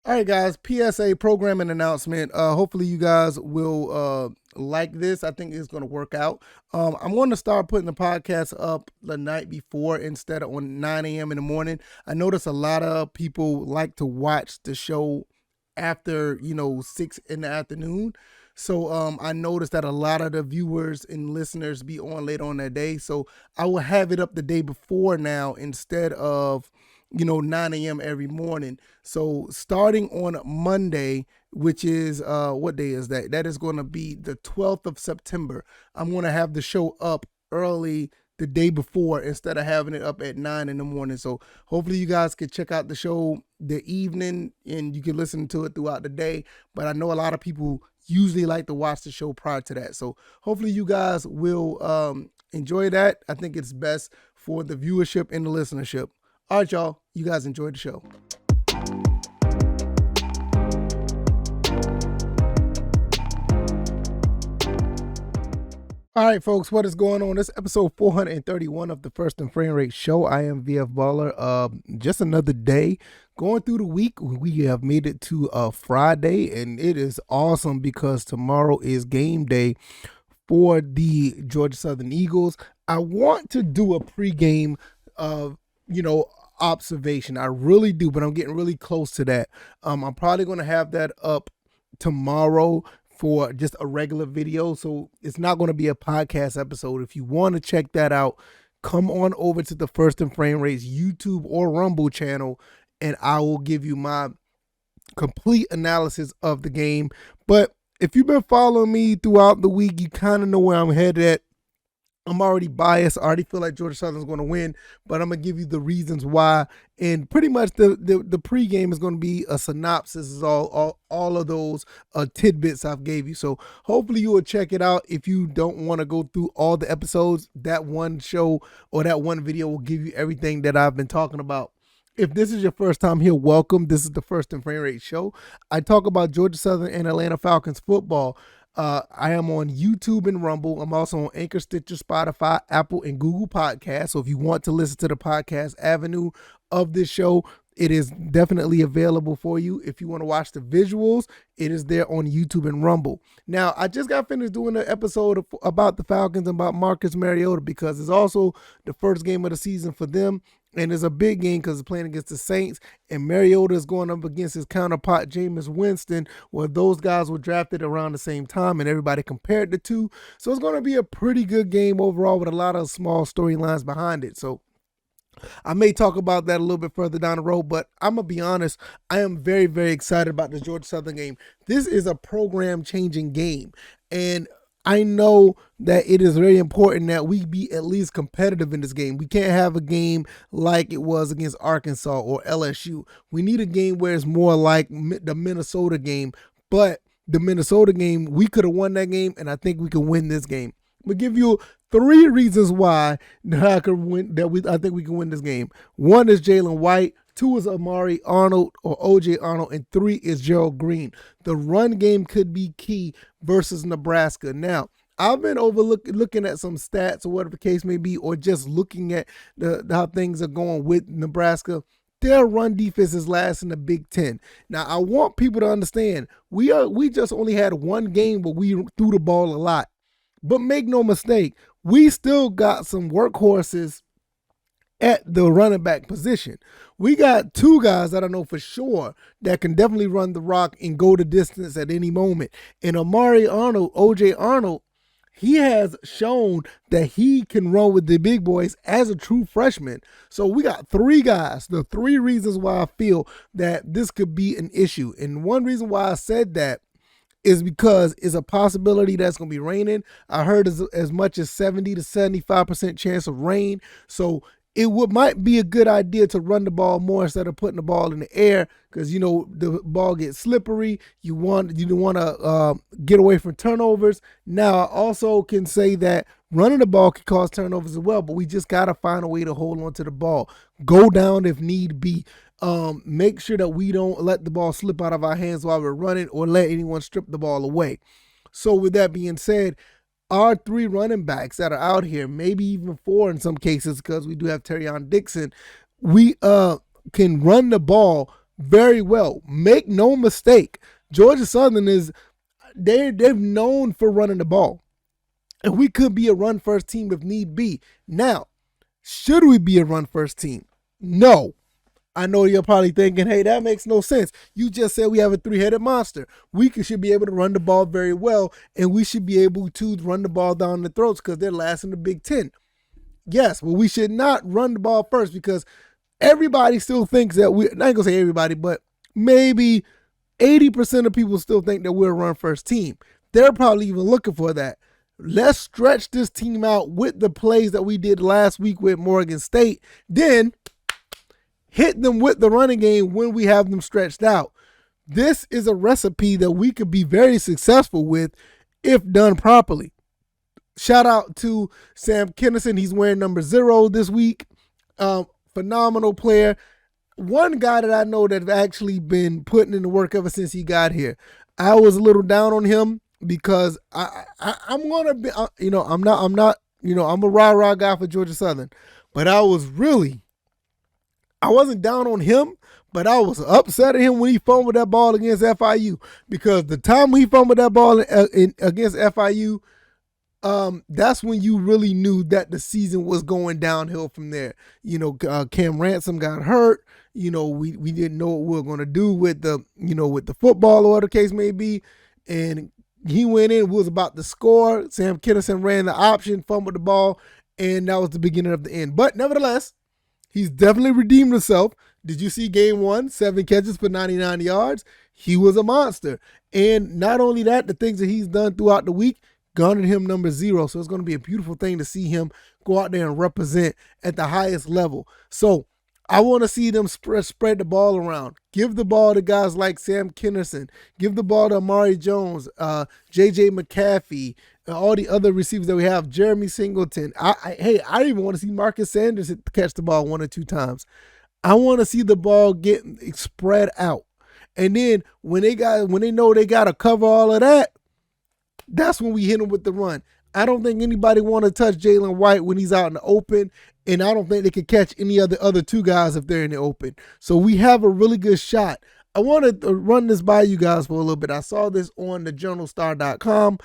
All right, guys. PSA programming announcement. Hopefully, you guys will like this. I think it's going to work out. I'm going to start putting the podcast up the night before instead of on 9 a.m. in the morning. I notice a lot of people like to watch the show after 6 in the afternoon. So I noticed that a lot of the viewers and listeners be on late on that day. So I will have it up the day before now instead of 9 a.m. every morning. So starting on Monday, which is what day is that? That is going to be the 12th of September. I'm going to have the show up early the day before instead of having it up at 9 in the morning. So hopefully you guys can check out the show the evening and you can listen to it throughout the day. But I know a lot of people usually like to watch the show prior to that. So hopefully you guys will enjoy that. I think it's best for the viewership and the listenership. All right, y'all. You guys enjoyed the show. All right, folks, what is going on? This is episode 431 of the First and Frame Rate Show. I am VF Baller. Just another day going through the week. We have made it to Friday, and it is awesome because tomorrow is game day for the Georgia Southern Eagles. I want to do a pregame observation. I really do, but I'm getting really close to that. I'm probably going to have that up tomorrow for just a regular video. So it's not going to be a podcast episode. If you want to check that out, come on over to the First and Frame Rates YouTube or Rumble channel, and I will give you my complete analysis of the game. But if you've been following me throughout the week, you kind of know where I'm headed at. I'm already biased. I already feel like Georgia Southern's going to win, but I'm going to give you the reasons why. And pretty much the pregame is going to be a synopsis of all of those tidbits I've gave you. So hopefully you will check it out. If you don't want to go through all the episodes, that one show or that one video will give you everything that I've been talking about. If this is your first time here, welcome. This is the First and Frame Rate Show. I talk about Georgia Southern and Atlanta Falcons football. I am on YouTube and Rumble. I'm also on Anchor, Stitcher, Spotify, Apple, and Google Podcasts. So if you want to listen to the podcast avenue of this show, it is definitely available for you. If you want to watch the visuals, it is there on YouTube and Rumble. Now, I just got finished doing an episode about the Falcons and about Marcus Mariota because it's also the first game of the season for them. And it's a big game because it's playing against the Saints. And Mariota is going up against his counterpart, Jameis Winston, where those guys were drafted around the same time and everybody compared the two. So it's going to be a pretty good game overall with a lot of small storylines behind it. So I may talk about that a little bit further down the road, but I'm going to be honest, I am very, very excited about the Georgia Southern game. This is a program-changing game. And I know that it is very important that we be at least competitive in this game. We can't have a game like it was against Arkansas or LSU. We need a game where it's more like the Minnesota game. But the Minnesota game, we could have won that game, and I think we can win this game. I'm going to give you 3 reasons why I think we can win this game. 1 is Jalen White. 2 is Amari Arnold or OJ Arnold, and 3 is Gerald Green. The run game could be key versus Nebraska. Now, I've been looking at some stats or whatever the case may be, or just looking at how things are going with Nebraska. Their run defense is last in the Big Ten. Now, I want people to understand we just only had one game where we threw the ball a lot. But make no mistake, we still got some workhorses at the running back position. We got 2 guys that I know for sure that can definitely run the rock and go the distance at any moment. And Amari Arnold, OJ Arnold, he has shown that he can run with the big boys as a true freshman. So we got 3 guys. The 3 reasons why I feel that this could be an issue. And one reason why I said that is because it's a possibility that's going to be raining. I heard as much as 70 to 75% chance of rain. So might be a good idea to run the ball more instead of putting the ball in the air because, the ball gets slippery. You want to get away from turnovers. Now, I also can say that running the ball can cause turnovers as well, but we just got to find a way to hold on to the ball. Go down if need be. Make sure that we don't let the ball slip out of our hands while we're running or let anyone strip the ball away. So with that being said, our 3 running backs that are out here, maybe even 4 in some cases because we do have Terrion Dixon, we can run the ball very well. Make no mistake, Georgia Southern they're known for running the ball. And we could be a run first team if need be. Now, should we be a run first team? No. I know you're probably thinking, hey, that makes no sense. You just said we have a three-headed monster. We should be able to run the ball very well, and we should be able to run the ball down the throats because they're last in the Big Ten. Yes, but we should not run the ball first because everybody still thinks that I ain't going to say everybody, but maybe 80% of people still think that we're a run first team. They're probably even looking for that. Let's stretch this team out with the plays that we did last week with Morgan State. Then hit them with the running game when we have them stretched out. This is a recipe that we could be very successful with if done properly. Shout out to Sam Kinison. He's wearing number 0 this week. Phenomenal player. One guy that I know that have actually been putting in the work ever since he got here. I was a little down on him because I'm gonna be, I'm not, I'm a rah-rah guy for Georgia Southern, but I wasn't down on him, but I was upset at him when he fumbled that ball against FIU because the time he fumbled that ball against FIU, that's when you really knew that the season was going downhill from there. Cam Ransom got hurt. We didn't know what we were going to do with the football or whatever the case may be. And he went in, was about to score. Sam Kinison ran the option, fumbled the ball, and that was the beginning of the end. But nevertheless, he's definitely redeemed himself. Did you see game 1? 7 catches for 99 yards. He was a monster. And not only that, the things that he's done throughout the week garnered him number 0. So it's going to be a beautiful thing to see him go out there and represent at the highest level. So I want to see them spread the ball around. Give the ball to guys like Sam Kinison. Give the ball to Amari Jones, J.J. McCaffrey, all the other receivers that we have, Jeremy Singleton. I even want to see Marcus Sanders catch the ball 1 or 2 times. I want to see the ball get spread out. And then when they know they got to cover all of that, that's when we hit them with the run. I don't think anybody want to touch Jalen White when he's out in the open, and I don't think they could catch any of the other 2 guys if they're in the open. So we have a really good shot. I want to run this by you guys for a little bit. I saw this on thejournalstar.com.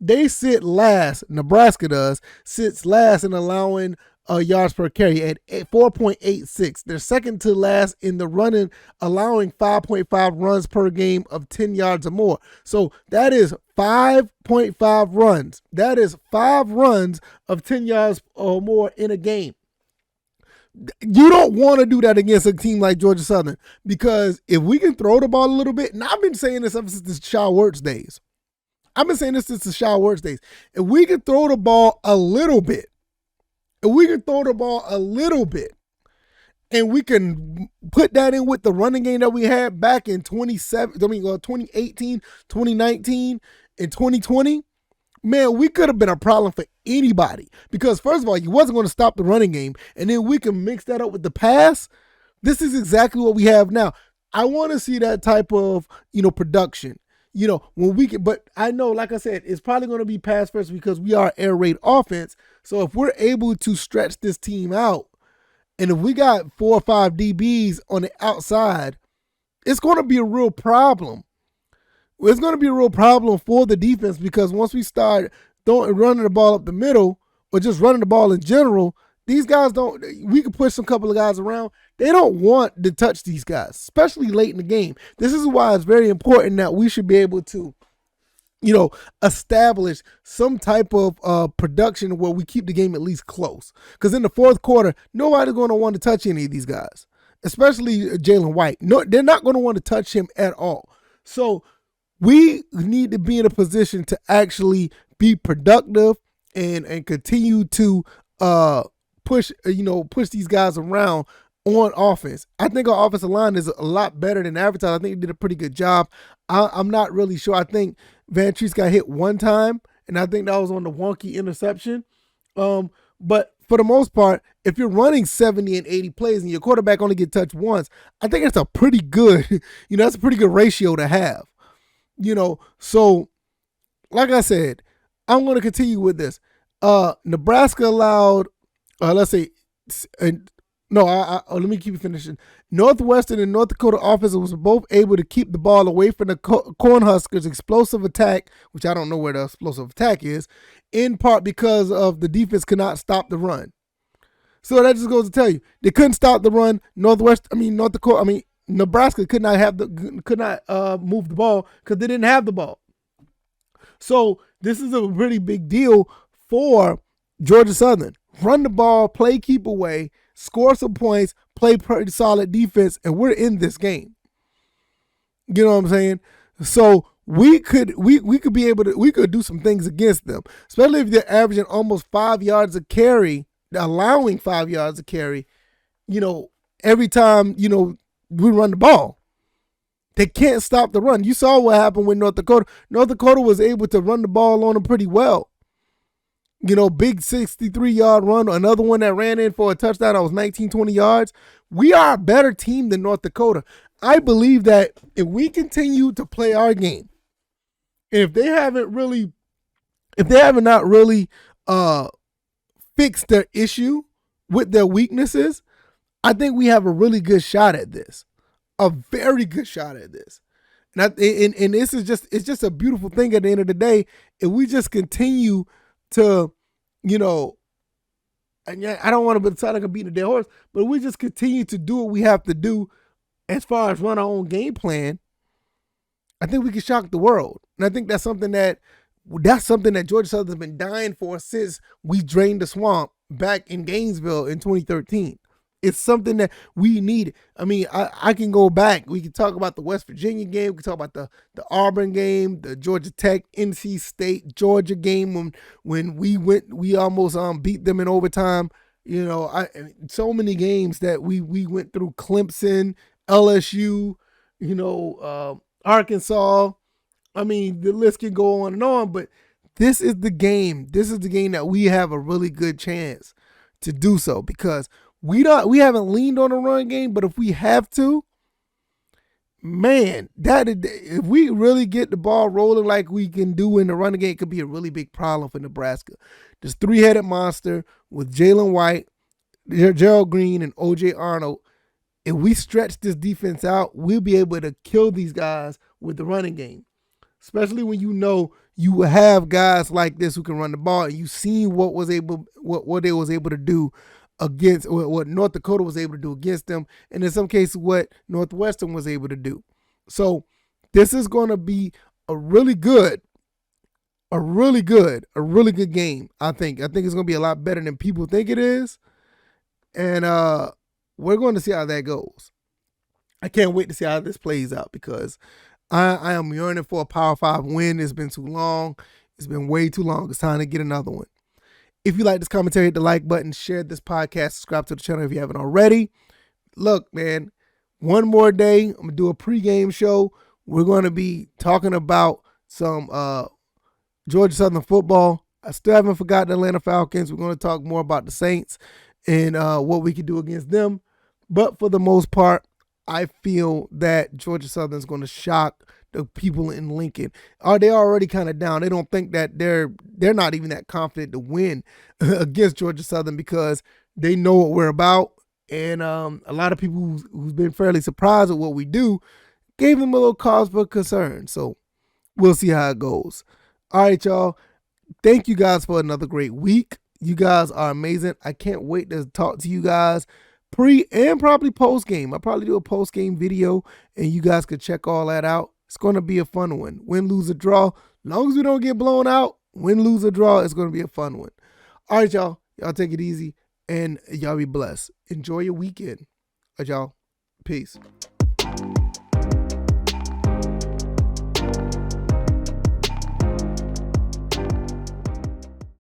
They sit last, Nebraska sits last in allowing yards per carry at 4.86. They're second to last in the running, allowing 5.5 runs per game of 10 yards or more. So that is 5.5 runs. That is 5 runs of 10 yards or more in a game. You don't want to do that against a team like Georgia Southern because if we can throw the ball a little bit, and I've been saying this ever since the Shaw Wirtz days. If we can throw the ball a little bit, and we can put that in with the running game that we had back in 2018, 2019, and 2020, man, we could have been a problem for anybody. Because first of all, you wasn't going to stop the running game, and then we can mix that up with the pass. This is exactly what we have now. I want to see that type of, production. When we can, but I know, like I said, it's probably going to be pass first because we are air raid offense. So if we're able to stretch this team out, and if we got 4 or 5 DBs on the outside, it's going to be a real problem. It's going to be a real problem for the defense because once we start running the ball up the middle or just running the ball in general, these guys we can push some couple of guys around. They don't want to touch these guys, especially late in the game. This is why it's very important that we should be able to, establish some type of production where we keep the game at least close. Because in the fourth quarter, nobody's going to want to touch any of these guys, especially Jalen White. No, they're not going to want to touch him at all. So we need to be in a position to actually be productive and continue to push these guys around on offense. I think our offensive line is a lot better than advertised. I think they did a pretty good job. I'm not really sure. I think Van Treese got hit one time, and I think that was on the wonky interception. But for the most part, if you're running 70 and 80 plays and your quarterback only get touched once, I think that's a pretty good, that's a pretty good ratio to have. So like I said, I'm going to continue with this. Nebraska allowed, let me keep finishing. Northwestern and North Dakota offenses was both able to keep the ball away from the Cornhuskers' explosive attack, which I don't know where the explosive attack is, in part because of the defense could not stop the run. So that just goes to tell you they couldn't stop the run. Nebraska could not move the ball because they didn't have the ball. So this is a really big deal for Georgia Southern. Run the ball, play keep away, score some points, play pretty solid defense, and we're in this game. You know what I'm saying? So we could do some things against them, especially if they're averaging almost 5 yards a carry, allowing 5 yards a carry, every time, we run the ball. They can't stop the run. You saw what happened with North Dakota. North Dakota was able to run the ball on them pretty well. Big 63-yard run, another one that ran in for a touchdown that was 19, 20 yards. We are a better team than North Dakota. I believe that if we continue to play our game, and if they haven't not really fixed their issue with their weaknesses, I think we have a really good shot at this. A very good shot at this. And this is just a beautiful thing at the end of the day. If we just continue to, and I don't want to sound like I'm beating a dead horse, but we just continue to do what we have to do as far as run our own game plan, I think we can shock the world. And I think that's something that Georgia Southern's been dying for since we drained the swamp back in Gainesville in 2013. It's something that we need. I mean, I can go back. We can talk about the West Virginia game. We can talk about the Auburn game, the Georgia Tech, NC State, Georgia game when we almost beat them in overtime. So many games that we went through. Clemson, LSU, Arkansas. I mean, the list can go on and on, but this is the game. This is the game that we have a really good chance to do so because we haven't leaned on a run game, but if we have to, man, if we really get the ball rolling like we can do in the running game, it could be a really big problem for Nebraska. This three-headed monster with Jalen White, Gerald Green, and O.J. Arnold, if we stretch this defense out, we'll be able to kill these guys with the running game, especially when you have guys like this who can run the ball, and you've seen what they was able to do against what North Dakota was able to do against them, and in some cases what Northwestern was able to do. So this is going to be a really good game. I think it's going to be a lot better than people think it is, and we're going to see how that goes. I can't wait to see how this plays out because I am yearning for a Power 5 win. It's been too long. It's been way too long. It's time to get another one. If you like this commentary, hit the like button, share this podcast, subscribe to the channel if you haven't already. Look, man, one more day. I'm going to do a pregame show. We're going to be talking about some Georgia Southern football. I still haven't forgotten the Atlanta Falcons. We're going to talk more about the Saints and what we can do against them. But for the most part, I feel that Georgia Southern is going to shock the people in Lincoln. They're already kind of down. They don't think that they're not even that confident to win against Georgia Southern because they know what we're about. And a lot of people who's been fairly surprised at what we do gave them a little cause for concern. So we'll see how it goes. All right, y'all. Thank you guys for another great week. You guys are amazing. I can't wait to talk to you guys pre and probably post game. I'll probably do a post game video and you guys can check all that out. It's going to be a fun one. Win, lose, or draw. As long as we don't get blown out, win, lose, or draw, it's going to be a fun one. All right, y'all. Y'all take it easy and y'all be blessed. Enjoy your weekend. All right, y'all. Peace.